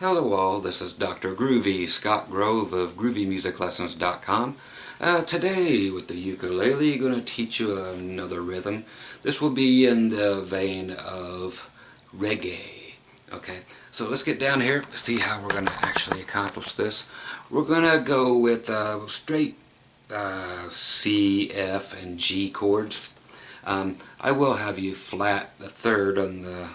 Hello all, this is Dr. Groovy, Scott Grove of GroovyMusicLessons.com. Today with the ukulele, going to teach you another rhythm. This will be in the vein of reggae. Okay, so let's get down here, see how we're going to actually accomplish this. We're going to go with straight C, F, and G chords. I will have you flat the third on the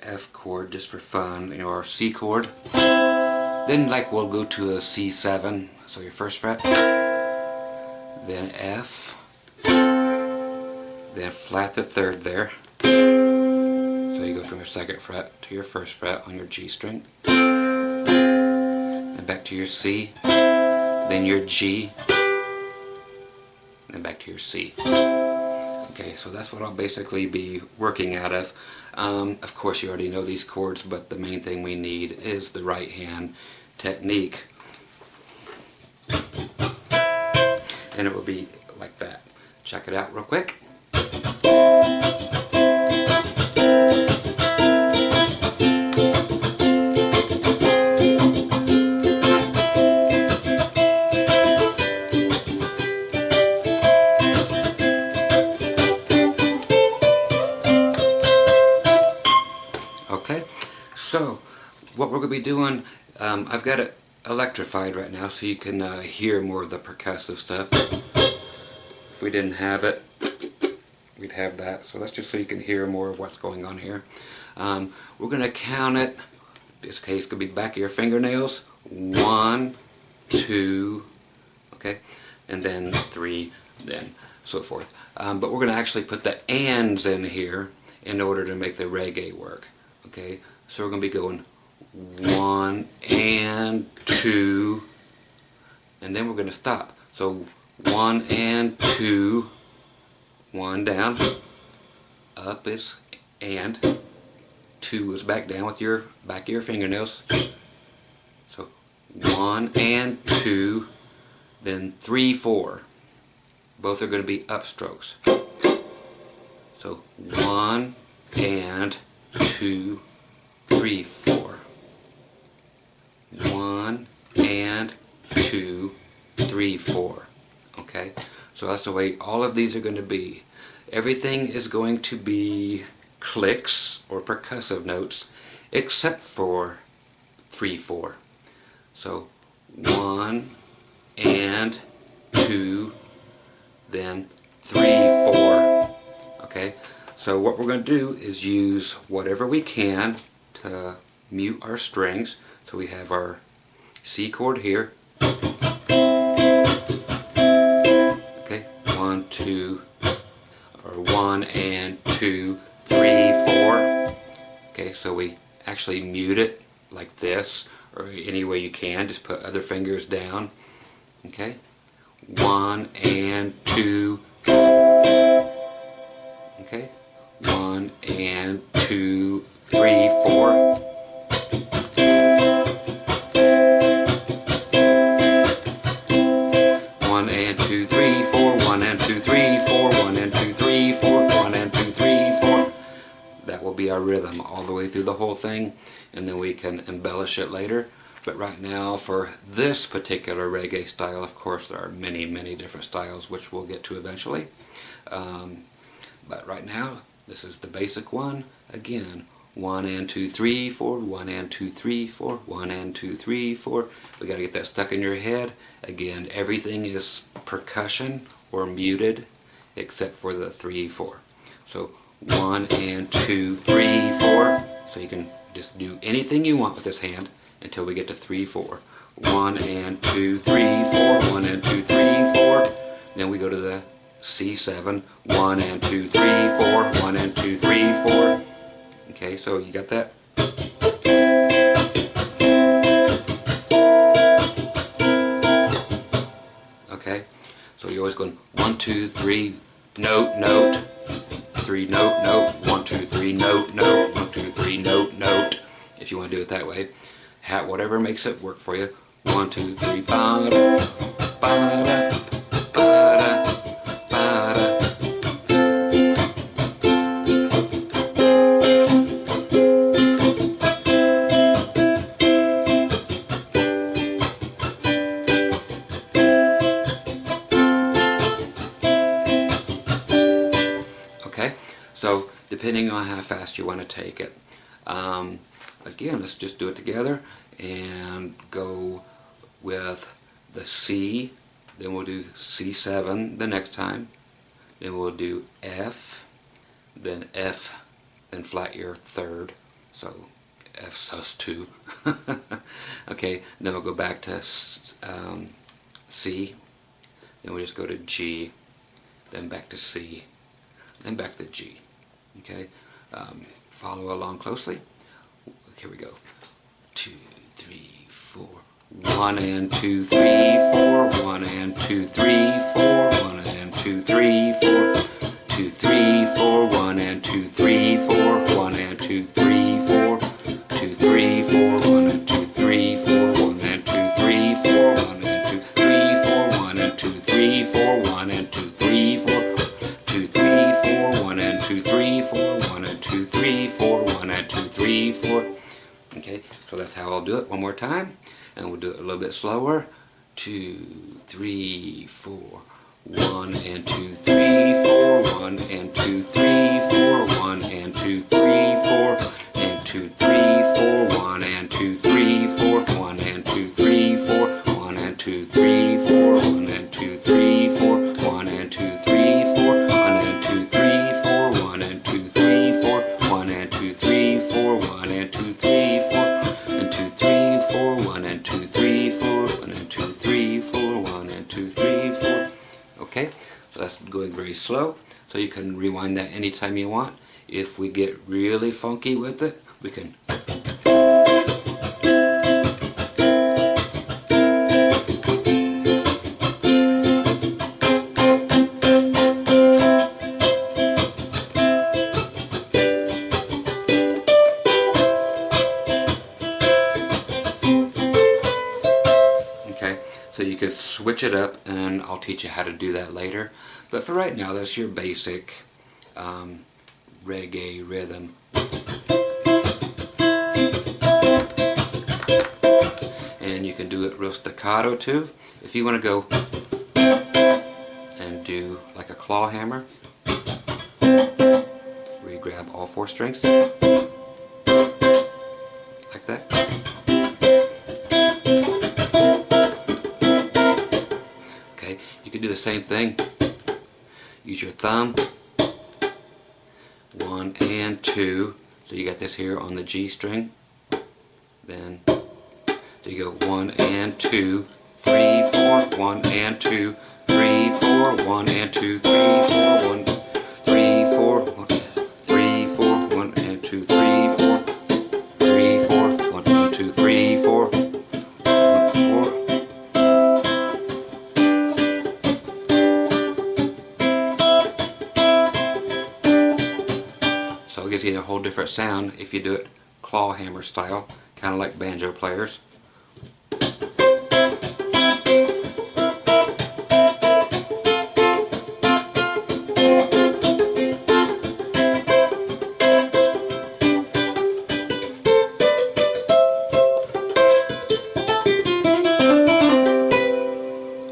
F chord just for fun, or C chord. Then we'll go to a C7, so your first fret, then F, then flat the third there. So you go from your second fret to your first fret on your G string, then back to your C, then your G, and then back to your C. Okay, so that's what I'll basically be working out of. Of course, you already know these chords, but the main thing we need is the right hand technique. And it will be like that. Check it out real quick. Okay, so what we're going to be doing, I've got it electrified right now so you can hear more of the percussive stuff. If we didn't have it, we'd have that. So that's just so you can hear more of what's going on here. We're going to count it. In this case, it's going to be back of your fingernails. 1, 2, okay, and then 3, then so forth. But we're going to actually put the ands in here in order to make the reggae work. Okay, so we're going to be going 1 and 2, and then we're going to stop. So 1 and 2, 1 down, up is and, 2 is back down with your back of your fingernails. So 1 and 2, then 3, 4. Both are going to be upstrokes. So 1 and 2, 3, 4. 1 and 2, 3, 4. Okay, so that's the way all of these are going to be. Everything is going to be clicks or percussive notes except for 3, 4. So 1 and 2, then 3, 4. Okay, so what we're going to do is use whatever we can to mute our strings. So we have our C chord here. Okay, 1, 2, or 1 and 2, 3, 4. Okay, so we actually mute it like this, or any way you can. Just put other fingers down. Okay, 1 and 2. Okay, 1 and 2, 3, 4. That will be our rhythm all the way through the whole thing, and then we can embellish it later. But right now, for this particular reggae style, of course there are many, many different styles which we'll get to eventually. But right now, this is the basic one. Again, 1 and 2, 3, 4, 1 and 2, 3, 4, 1 and 2, 3, 4. We got to get that stuck in your head. Again, everything is percussion or muted except for the 3, 4. So 1 and 2, 3, 4. So you can just do anything you want with this hand until we get to 3, 4. 1 and 2, 3, 4. 1 and 2, 3, 4. Then we go to the C7. 1 and 2, 3, 4. 1 and 2, 3, 4. Okay, so you got that? Okay, so you're always going 1, 2, 3, note, note. 3, note, note. 1, 2, 3, note, note. 1, 2, 3, note, note. If you want to do it that way. Whatever makes it work for you. 1, 2, 3, ba-da, ba-da, ba-da, ba-da. depending on how fast you want to take it. Again, let's just do it together and go with the C, then we'll do C7 the next time, then we'll do F, then F, then flat your third, so F sus2. Okay, then we'll go back to C, then we'll just go to G, then back to C, then back to G. Okay, follow along closely. Here we go. 2, 3, 4. 1 and 2, 3, 4. 1 and 2, 3, 4. 1 and 2, 3, 4. 2, 3, 4. 1 and 2, 3, 4. 1 and 2, 3, 4. 2, 3, 4. 1 and 2, 3, 4. 1 and 2, 3, 4. 1 and 2, 3, 4. 1 and 2, 3, 4. 1 and 2, 3, 4. 2, 3, 4. 1 and 2, 3, 4. 1 and 2, 3, 4. 1 and 2, 3, 4. Okay, so that's how I'll do it one more time, and we'll do it a little bit slower. 2, 3, 4. 1 and 2, 3, 4. 1 and 2, 3, 4. 1 and 2, 3, 4. And 2, 3, 4. 1 and 2, 3, 4. 1 and 2, 3, 4. 1 and 2, 3, 4. 1 and 2, 3, 4. 1 and 2, 3, 4. 1 and 2, 3, 4. 1 and 2, 3, 4. 1 and 2, 3, 4. 1 and 2, 3, 4. And 2, 3, 4. 1 and 2, 3, 4. 1 and 2, 3, 4. 1 and 2, 3, 4. Okay, so that's going very slow. So you can rewind that anytime you want. If we get really funky with it, we can. So you could switch it up, and I'll teach you how to do that later. But for right now, that's your basic reggae rhythm. And you can do it real staccato too. If you want to go and do like a claw hammer, where you grab all 4 strings, like that. You can do the same thing. Use your thumb. 1 and 2. So you got this here on the G string. Then so you go 1 and 2, 3, 4. 1 and 2, 3, 4. 1 and 2, 3, 4. 1, 3, 4. 1, 3, 4. 1 and 2, 3, 4. 3, 4. 1 and 2, 3, 4. So it gives you a whole different sound if you do it claw hammer style, kind of like banjo players.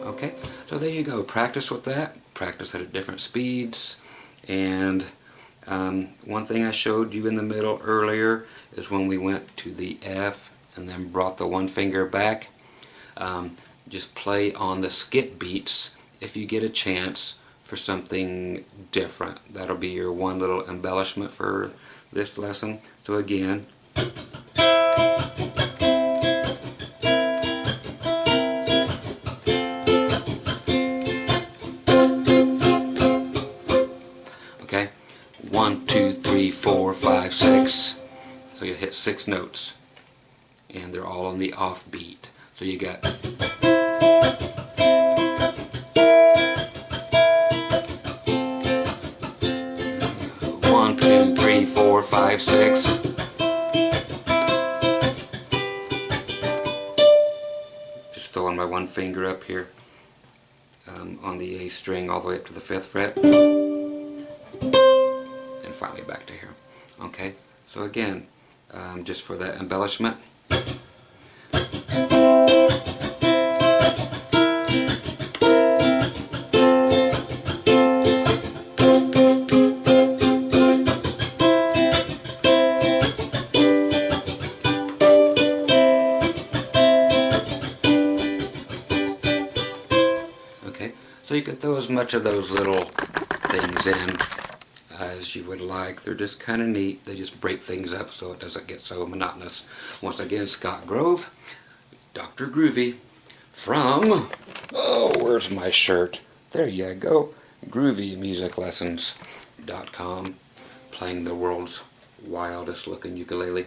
Okay, so there you go. Practice with that. Practice at different speeds. And one thing I showed you in the middle earlier is when we went to the F and then brought the one finger back. Just play on the skip beats if you get a chance for something different. That'll be your one little embellishment for this lesson. So again, okay, 1, 2, 3, 4, 5, 6. So you hit 6 notes, and they're all on the off beat. So you got 1, 2, 3, 4, 5, 6. Just throwing my one finger up here on the A string all the way up to the 5th fret, and finally back to here. Okay, so again, just for that embellishment. to throw as much of those little things in as you would like. They're just kind of neat. They just break things up so it doesn't get so monotonous. Once again, Scott Grove, Dr. Groovy, from, oh, where's my shirt? There you go, GroovyMusicLessons.com, playing the world's wildest looking ukulele.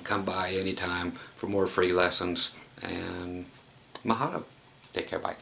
Come by anytime for more free lessons, and mahalo. Take care, bye.